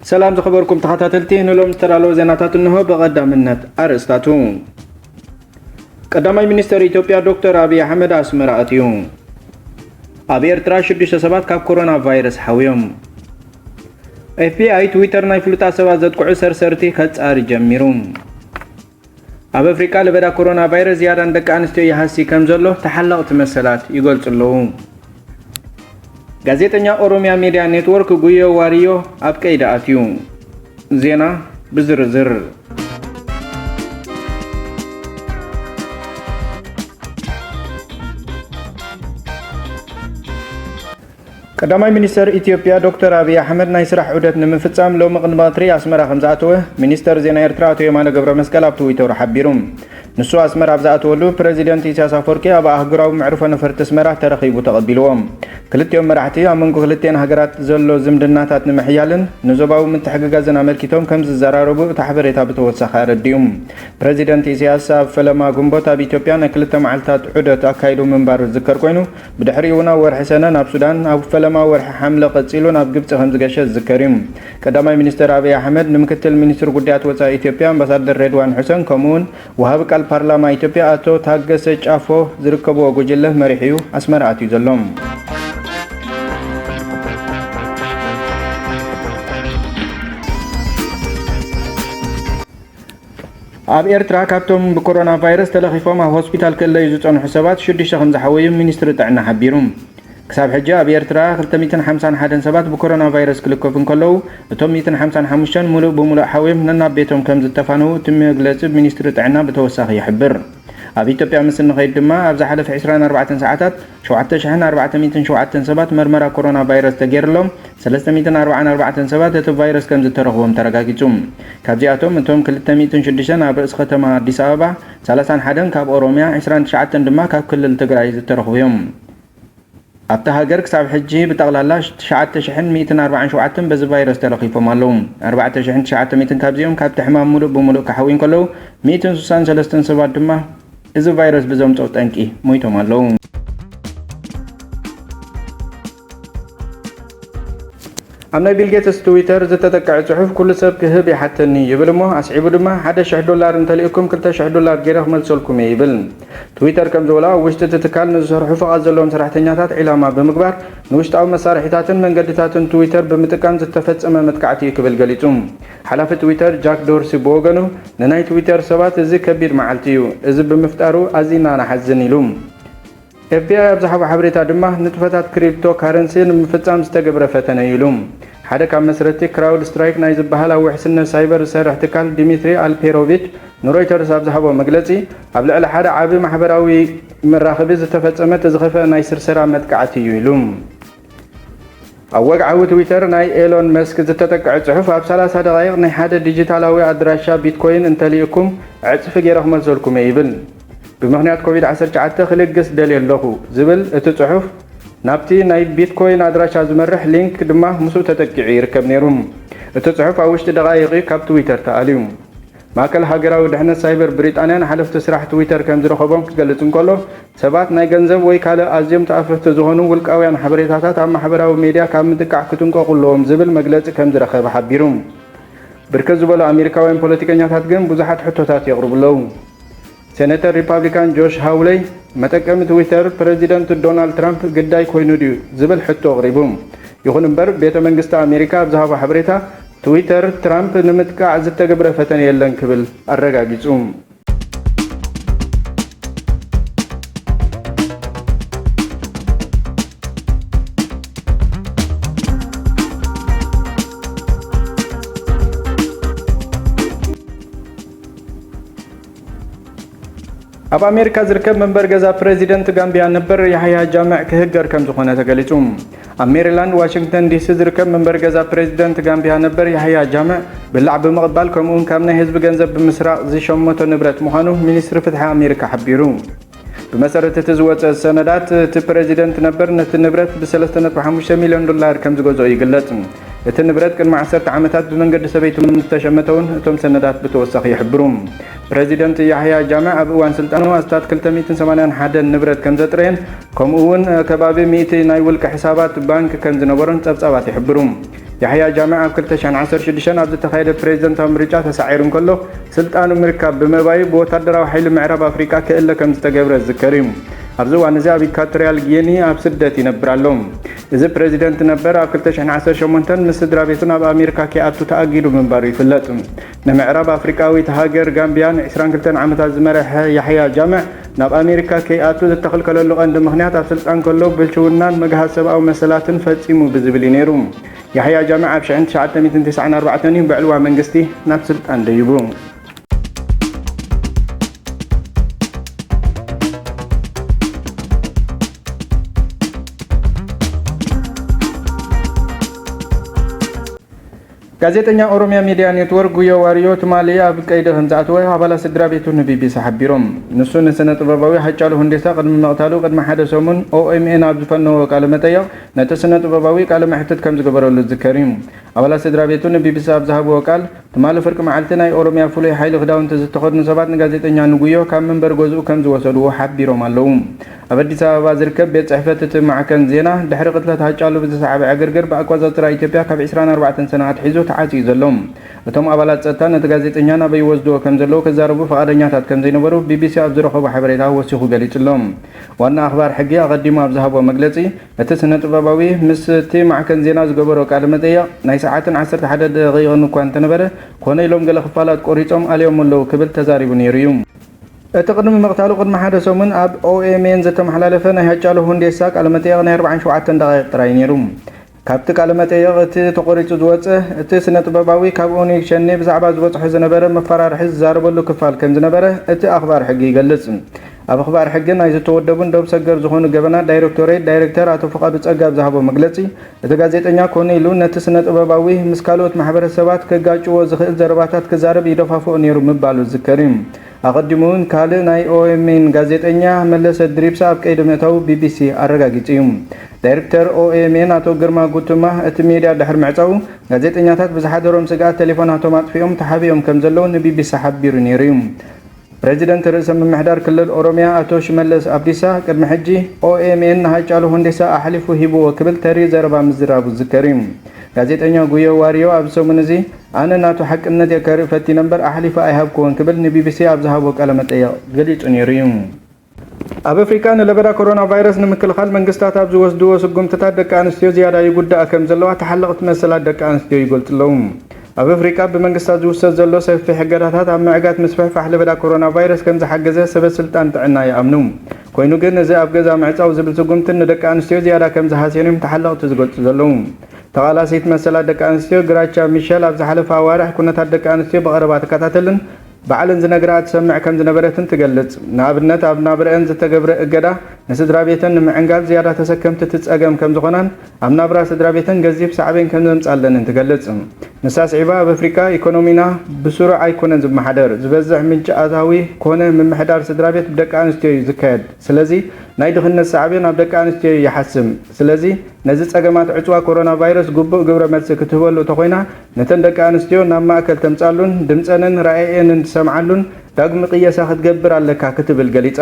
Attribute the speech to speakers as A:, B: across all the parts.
A: سلام زخبركم تخاتاتلتي نلوم استرالو زيناتات النهو بقدامنت أرستاتو قدامي منستر إثيوبيا دكتور أبي أحمد أسمر أتيوم أبي إرترا شدش سبات كاب كورونا فيروس حويوم FBI تويتر ناي فلوتا سبات زد قعو سرسرتي خدس آري جميروم أب أفريقيا لبدا كورونا فيروس زيادان دك أنستيو يحسي كمزولو تحلق تمثلات يقول تلوهم ጋዜጠኛ ኦሮሚያ ሚዲያ ኔትወርክ ጉዮ ዋሪዮ አብቀይዳ አትዩ ዜና በዝርዝር ቀዳማይ ሚኒስትር ኢትዮጵያ ዶክተር አብይ አህመድ ናይ ስራሕ ዑደት ንምፍጻም ሎሚ ቅንባትሪ አስመራ ከምዛኣተወ ሚኒስትር ዜና ኤርትራ አቶ የማነ ገብረ መስቀል ኣብ ትዊተር ሓቢሮም ንሱ አስመራ ኣብዛኣተወሉ ፕሬዚደንት ኢሳያስ አፈወርቂ ኣብ ኣህጉራዊ መዕርፎ ነፈርቲ ኣስመራ ተረኺቡ ተቐቢልዎም ክልቲኦም መራሕቲ ኣብ መንጎ ክልቲአን ሃገራት ዘሎ ዝምድናታት ንምሕያልን ንዞባዊ ምትሕግጋዝን ኣመልኪቶም ከም ዝዘራረቡ እቲ ሓበሬታ ብተወሳኺ ኣረዲዮም ፕሬዚደንት ኢሳያስ ኣብ ፈለማ ግንቦት ኣብ ኢትዮጵያ ናይ ክልተ መዓልትታት ዑደት ኣካይዱ ምንባር ዝዝከር ኮይኑ ብድሕሪኡ እውን ኣብ ወርሒ ሰነ ናብ ሱዳን ኣብ ፈለማ ወርሒ ሓምለ ቀፂሉ ናብ ግብፂ ከም ዝገሸ ዝዝከር እዩ ቀዳማይ ሚኒስትር አብይ አሕመድ ንምክትል ሚኒስትር ጉዳያት ወፃኢ ኢትዮጵያ ኣምባሳደር ሬድዋን ሑሰን ከምኡውን ወሃቢ ቃል ፓርላማ ኢትዮጵያ ኣቶ ታገሰ ጫፎ ዝርከብዎ ጉጅለ መሪሕ እዩ ኣስመራ ኣትዩ ዘሎም ኣብ ኤርትራ ካብቶም ብኮሮና ቫይረስ ተለኺፎም ኣብ ሆስፒታል ከለዩ ዝጸንሑ ሰባት 6 ከም ዝሓወዩ ሚኒስትሪ ጥዕና ሓቢሩ ክሳብ ሕጂ ኣብ ኤርትራ 251 ሰባት ብኮሮና ቫይረስ ክልከፉ እንከለዉ እቶም 155 ሙሉእ ብሙሉእ ሓዊዮም ነናብ ቤቶም ከም ዝተፋነዉ እቲ መግለፂ ሚኒስትሪ ጥዕና ብተወሳኺ ይሕብር ኣብ ኢትዮጵያ ምስ ንኸይድ ድማ ኣብ ዝሓለፈ 24 ሰዓታት 7407 ሰባት መርመራ ኮሮና ቫይረስ ተገይርሎም 344 ሰባት እቲ ቫይረስ ከም ዝተረኽቦም ተረጋጊጹ ካብዚኣቶም እቶም 206 ኣብ ርእሲ ከተማ ኣዲስ ኣበባ 31 ካብ ኦሮሚያ 29 ድማ ካብ ክልል ትግራይ ዝተረኽቡ እዮም ኣብታ ሃገር ክሳብ ሕጂ ብጠቕላላ 9147 በዚ ቫይረስ ተለኺፎም ኣለዉ 4900 ካብዚኦም ካብቲ ሕማም ሙሉእ ብሙሉእ ክሓዊ እንከለዉ 163 ሰባት ድማ እዚ ቫይረስ ብዘምፅኦ ጠንቂ ሞይቶም ኣለዉ ኣብ ናይ ቢል ጌትስ ትዊተር ዝተጠቅዐ ጽሑፍ ኩሉ ሰብ ክህብ ይሓተኒ ይብል እሞ ኣስዒቡ ድማ $1,000 እንተልኢኩም $2,000 ገይረ ክመልሰልኩም እየ ይብል ትዊተር ከም ዝብላ ኣብ ውሽጢ እቲ ትካል ንዝሰርሑ ፍቓድ ዘለዎም ሰራሕተኛታት ዒላማ ብምግባር ንውሽጣዊ መሳርሒታትን መንገድታትን ትዊተር ብምጥቃም ዝተፈጸመ መጥቃዕቲ ክብል ገሊጹ ሓላፊ ትዊተር ጃክ ዶርሲ ብወገኑ ንናይ ትዊተር ሰባት እዚ ከቢድ መዓልቲ እዩ እዚ ብምፍጣሩ ኣዝና ናሓዝን ኢሉ FBI ኣብ ዝሓበ ሓበሬታ ድማ ንጥፈታት ክሪፕቶ ካረንሲ ንምፍጻም ዝተገብረ ፈተነ ኢሉ ሓደ ካብ መስረቲ ክራውድ ስትራይክ ናይ ዝበሃል ኣብ ውሕስነት ሳይበር ዝሰርሕ ትካል ዲሚትሪ አልፔሮቪች ንሮይተርስ ኣብ ዝሃቦ መግለፂ ኣብ ልዕሊ ሓደ ዓቢ ማሕበራዊ መራኸቢ ዝተፈጸመ ዝኸፍአ ናይ ስርሰራ መጥቃዕቲ እዩ ኢሉ ኣብ ወግዓዊ ትዊተር ናይ ኤሎን መስክ ዝተጠቅዐ ጽሑፍ ኣብ 30 ደቂቕ ናይ ሓደ ዲጂታላዊ ኣድራሻ ቢትኮይን እንተልኢኩም ዕፅፊ ገይረ ክመልሰልኩም ይብል ብምኽንያት ኮቪድ-19 ክልግስ ደልየ ኣለኹ ዝብል እቲ ጽሑፍ ናብቲ ናይ ቢትኮይን ኣድራሻ ዝመርሕ ሊንክ ድማ ምስኡ ተጠቂዑ ይርከብ ነይሩ እቲ ጽሑፍ ኣብ ውሽጢ ደቓይቕ ካብ ትዊተር ተኣልዩ ማእከል ሃገራዊ ድሕነት ሳይበር ብሪጣንያን ሓለፍቲ ስራሕ ትዊተር ከም ዝረኸቦም ክገልጽ እንከሎ ሰባት ናይ ገንዘብ ወይ ካልእ ኣዝዮም ተኣፈፍቲ ዝኾኑ ውልቃውያን ሓበሬታታት ኣብ ማሕበራዊ ሚድያ ካብ ምጥቃዕ ክትንቀቑ ኣለዎም ዝብል መግለፂ ከም ዝረኸበ ሓቢሩ ብርክት ዝበሉ ኣሜሪካውያን ፖለቲከኛታት ግን ብዙሓት ሕቶታት የቕርቡ ኣለዉ ሴኔተር ሪፐብሊካን ጆሽ ሃውሌይ መጠቀሚ ትዊተር ፕሬዚደንት ዶናልድ ትራምፕ ግዳይ ኮይኑ ድዩ ዝብል ሕቶ ኣቕሪቡ ይኹን እምበር ቤተ መንግስቲ ኣሜሪካ ኣብ ዝሃቦ ሓበሬታ ትዊተር ትራምፕ ንምጥቃዕ ዝተገብረ ፈተነ የለን ክብል ኣረጋጊጹ ኣብ ኣሜሪካ ዝርከብ መንበር ገዛ ፕሬዚደንት ጋምቢያ ነበር ያህያ ጃምዕ ክህገር ከም ዝኾነ ተገሊጹ ኣብ ሜሪላንድ ዋሽንግተን ዲሲ ዝርከብ መንበር ገዛ ፕሬዚደንት ጋምቢያ ነበር ያህያ ጃምዕ ብላዕ ብምቕባል ከምኡውን ካብ ናይ ህዝቢ ገንዘብ ብምስራቕ ዝሸመቶ ንብረት ምዃኑ ሚኒስትሪ ፍትሒ ኣሜሪካ ሓቢሩ بمسارة تزوج السندات البريزيدنت نبر نتنبرت ب$3.5 مليون كم زوجو يقلت التنبرت كان مع 10 عامات بمنقد سبيتم تشمتون تم سندات بتوسخ يحبرون بريزيدنت يحيى جامع أبوان سلطانو أستاذ كل 180 حدا نبرت كم زترين كم أون كبابي 200 نايول كحسابات بنك كم زنبرن تبصابات يحبرون يحيى جامع ኣብ 2016 ኣብ ዝተኻየደ ፕሬዝደንታዊ ምርጫ ተሳዒሩ እንከሎ ስልጣኑ ምርካብ ብመባይ ብወታደራዊ ሓይሊ ምዕራብ ኣፍሪካ ክእለ ከም ዝተገብረ ዝዝከር እዩ። ኣብዚ እዋን እዚ ኣብ ኢኳቶሪያል ጊኒ ኣብ ስደት ይነብር ኣሎ። እዚ ፕሬዚደንት ነበር ኣብ 2018 ምስ ስድራ ቤቱ ናብ ኣሜሪካ ከይኣቱ ተኣጊዱ ምንባሩ ይፍለጥ። ንምዕራብ ኣፍሪካዊት ሃገር ጋምቢያ ን22 ዓመታት ዝመርሐ ያሕያ ጃምዕ ናብ ኣሜሪካ ከይኣቱ ዝተኸልከለሉ ቀንዲ ምክንያት ኣብ ስልጣን ከሎ ብልሽውናን መግሃዝ ሰብኣዊ መሰላትን ፈፂሙ ብዝብል እዩ ነይሩ። ያሕያ ጃምዕ ኣብ 1994 ብዕልዋ መንግስቲ ናብ ስልጣን ደይቡ። ጋዜጠኛ ኦሮሚያ ሚዲያ ኔትወርክ ጉዮ ዋሪዮ ትማሊ ኣብ ቀይዲ ከምዝኣተወ ኣባላት ስድራ ቤቱ ንቢቢሲ ሓቢሮም። ንሱ ንስነ ጥበባዊ ሃጫሉ ሁንዴሳ ቅድሚ መቕታሉ ቅድሚ ሓደ ሰሙን ኦኤምኤን ኣብ ዝፈነወ ቃለ መጠይቕ ነቲ ስነ ጥበባዊ ቃለ መሕትት ከም ዝገበረሉ ዝዝከር እዩ። ኣባላት ስድራ ቤቱ ንቢቢሲ ኣብ ዝሃብዎ ቃል ትማሊ ፍርቂ መዓልቲ ናይ ኦሮሚያ ፍሉይ ሓይሊ ክዳውንቲ ዝተኸድኑ ሰባት ንጋዜጠኛ ንጉዮ ካብ መንበር ገዝኡ ከም ዝወሰድዎ ሓቢሮም ኣለዉ። ኣብ ኣዲስ ኣበባ ዝርከብ ቤት ፅሕፈት እቲ ማዕከን ዜና ድሕሪ ቅትለት ሃጫሉ ብዝሰዓበ ዕግርግር ብኣቆፃፅራ ኢትዮጵያ ካብ 24 ሰነታት ሒዙ ተዓፅዩ ዘሎ። እቶም ኣባላት ፀጥታ ነቲ ጋዜጠኛ ናበይ ወስድዎ ከም ዘለዉ ክዛረቡ ፈቃደኛታት ከም ዘይነበሩ ቢቢሲ ኣብ ዝረኸቦ ሓበሬታ ወሲኹ ገሊጹሎም። ዋና ኣኽባር ሕጊ ኣቐዲሙ ኣብ ዝሃቦ መግለፂ እቲ ስነ ጥበባዊ ምስ እቲ ማዕከን ዜና ዝገበሮ ቃለ መጠይቕ ናይ ሰዓትን 11 ደቂቕን እኳ እንተነበረ ኮነ ኢሎም ገለ ክፋላት ቆሪፆም ኣልዮም ኣለዉ ክብል ተዛሪቡ ነይሩ እዩ። እቲ ቅድሚ መቕታሉ ቅድሚ ሓደ ሰሙን ኣብ ኦኤምኤን ዝተመሓላለፈ ናይ ሃጫሉ ሁንዴሳ ቃለ መጠይቕ ናይ 47 ደቂቕ ጥራይ ነይሩ። ካብቲ ቃለ መጠይቕ እቲ ተቆሪፁ ዝወፅእ እቲ ስነ ጥበባዊ ካብ ኦነግ ሸኔ ብዛዕባ ዝበፅሖ ዝነበረ መፈራርሒ ዝዛረበሉ ክፋል ከም ዝነበረ እቲ ኣኽባር ሕጊ ይገልጽ። ኣብ ኣኽባር ሕጊ ናይ ዝተወደቡን ደብ ሰገር ዝኾኑ ገበና ዳይሬክቶሬት ዳይሬክተር ኣቶ ፍቓዱ ፀጋብ ዝሃቦ መግለፂ እቲ ጋዜጠኛ ኮነ ኢሉ ነቲ ስነ ጥበባዊ ምስ ካልኦት ማሕበረሰባት ከጋጭዎ ዝኽእል ዘረባታት ክዛረብ ይደፋፍኦ ነይሩ ምባሉ ዝዝከር እዩ። ኣቐዲሙ እውን ካልእ ናይ ኦኤምኤን ጋዜጠኛ መለሰ ድሪብሳ ኣብ ቀይዲ ምእታው ቢቢሲ ኣረጋጊጹ እዩ። ዳይሬክተር ኦኤምኤን ኣቶ ግርማ ጉቱማ እቲ ሚድያ ድሕሪ ምዕፃው ጋዜጠኛታት ብዝሓደሮም ስግኣት ቴሌፎናቶም ኣጥፊኦም ተሓቢኦም ከም ዘለዉ ንቢቢሲ ሓቢሩ ነይሩ እዩ። ፕሬዚደንት ርእሰ ምምሕዳር ክልል ኦሮሚያ ኣቶ ሽመለስ ኣብዲሳ ቅድሚ ሕጂ ኦኤምኤን ንሃጫሉ ሁንዴሳ ኣሕሊፉ ሂብዎ ክብል ተሪ ዘረባ ምዝራቡ ዝዝከር እዩ። ጋዜጠኛ ጉዮ ዋሪዮ ኣብ ሰሙን እዚ ኣነ ናቱ ሓቅነት የከርኢ ፈቲነ እምበር ኣሕሊፉ ኣይሃብክዎን ክብል ንቢቢሲ ኣብ ዝሃቦ ቃለ መጠይቕ ገሊጹ ነይሩ እዩ። ኣብ ኣፍሪካ ንለበዳ ኮሮና ቫይረስ ንምክልኻል መንግስታት ኣብ ዝወስድዎ ስጉምትታት ደቂ ኣንስትዮ ዝያዳ ይጉዳእ ከም ዘለዋ ተሓለቕቲ መሰላት ደቂ ኣንስትዮ ይገልጹ ኣለዉ። ኣብ ኣፍሪካ ብመንግስታት ዝውሰድ ዘሎ ሰፊሕ እገዳታት ኣብ ምዕጋት ምስፍሕፋሕ ለበዳ ኮሮና ቫይረስ ከም ዝሓገዘ ሰበስልጣን ጥዕና ይኣምኑ። ኮይኑ ግን እዚ ኣብ ገዛ ምዕፃው ዝብል ስጉምትን ንደቂ ኣንስትዮ ዝያዳ ከም ዝሃስዮን ተሓለቕቲ ዝገልጹ ዘለዉ። ተቓላሲት መሰላት ደቂ ኣንስትዮ ግራቻ ሚሸል ኣብ ዝሓለፈ ኣዋርሕ ኩነታት ደቂ ኣንስትዮ ብቐረባ ትከታተልን ባዕልን ዝነግራ ትሰምዕ ከም ዝነበረትን ትገልጽ። ንኣብነት ኣብ ናብረአን ዝተገብረ እገዳ ንስድራ ቤተን ንምዕንጋል ዝያዳ ተሰከምቲ ትፀገም ከም ዝኾናን ኣብ ናብራ ስድራ ቤተን ገዚፍ ሳዕበን ከም ዘምፃለንን ትገልጽ። ንሳ ስዒባ ኣብ ኣፍሪካ ኢኮኖሚና ብስሩዕ ኣይኮነን ዝመሓደር ዝበዝሕ ምንጪ ኣታዊ ኮነ ምምሕዳር ስድራ ቤት ብደቂ ኣንስትዮ እዩ ዝካየድ። ስለዚ ናይ ድኽነት ሳዕብን ኣብ ደቂ ኣንስትዮ ይሓስም። ስለዚ ነዚ ፀገማት ዕፅዋ ኮሮና ቫይረስ ግቡእ ግብረ መልሲ ክትህበሉ ተኮይና ነተን ደቂ ኣንስትዮ ናብ ማእከል ተምፃሉን ድምፀንን ራእየንን ትሰምዓሉን ዳግሚ ቅየሳ ክትገብር ኣለካ ክትብል ገሊፃ።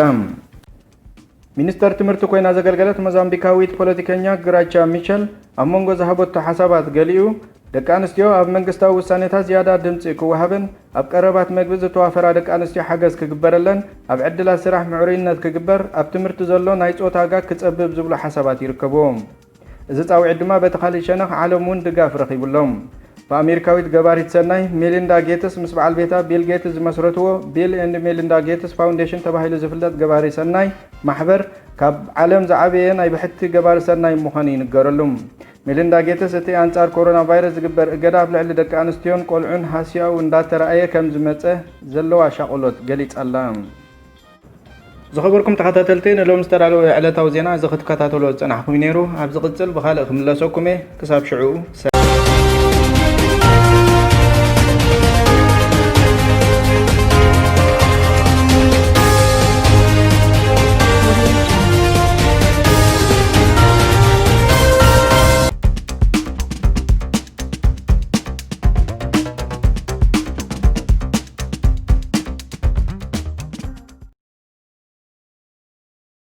A: ሚኒስተር ትምህርቲ ኮይና ዘገልገለት ሞዛምቢካዊት ፖለቲከኛ ግራቻ ሚሸል ኣብ መንጎ ዝሃበቶ ሓሳባት ገሊኡ ደቂ ኣንስትዮ ኣብ መንግስታዊ ውሳኔታት ዝያዳ ድምፂ ክወሃብን ኣብ ቀረባት መግቢ ዝተዋፈራ ደቂ ኣንስትዮ ሓገዝ ክግበረለን ኣብ ዕድላት ስራሕ ምዕሩይነት ክግበር ኣብ ትምህርቲ ዘሎ ናይ ፆታ ጋግ ክፀብብ ዝብሉ ሓሳባት ይርከብዎም። እዚ ፃውዒት ድማ በቲ ካሊእ ሸነኽ ዓለም እውን ድጋፍ ረኺቡሎም። ብኣሜሪካዊት ገባሪት ሰናይ ሜሊንዳ ጌትስ ምስ በዓል ቤታ ቢል ጌትስ ዝመስረትዎ ቢል ኤንድ ሜሊንዳ ጌትስ ፋውንዴሽን ተባሂሉ ዝፍለጥ ገባሪ ሰናይ ማሕበር ካብ ዓለም ዝዓበየ ናይ ብሕቲ ገባሪ ሰናይ ምዃኑ ይንገረሉ። ሜሊንዳ ጌትስ እቲ ኣንጻር ኮሮና ቫይረስ ዝግበር እገዳ ኣብ ልዕሊ ደቂ ኣንስትዮን ቆልዑን ሃስያው እንዳተረኣየ ከም ዝመፀ ዘለዋ ሻቕሎት ገሊጻላ። ዝኸበርኩም ተኸታተልቲ ንሎም ዝተዳለወ ዕለታዊ ዜና እዚ ክትከታተሎ ዝፀናሕኩም ነይሩ። ኣብ ዝቕፅል ብኻልእ ክምለሰኩም ክሳብ ሽዑ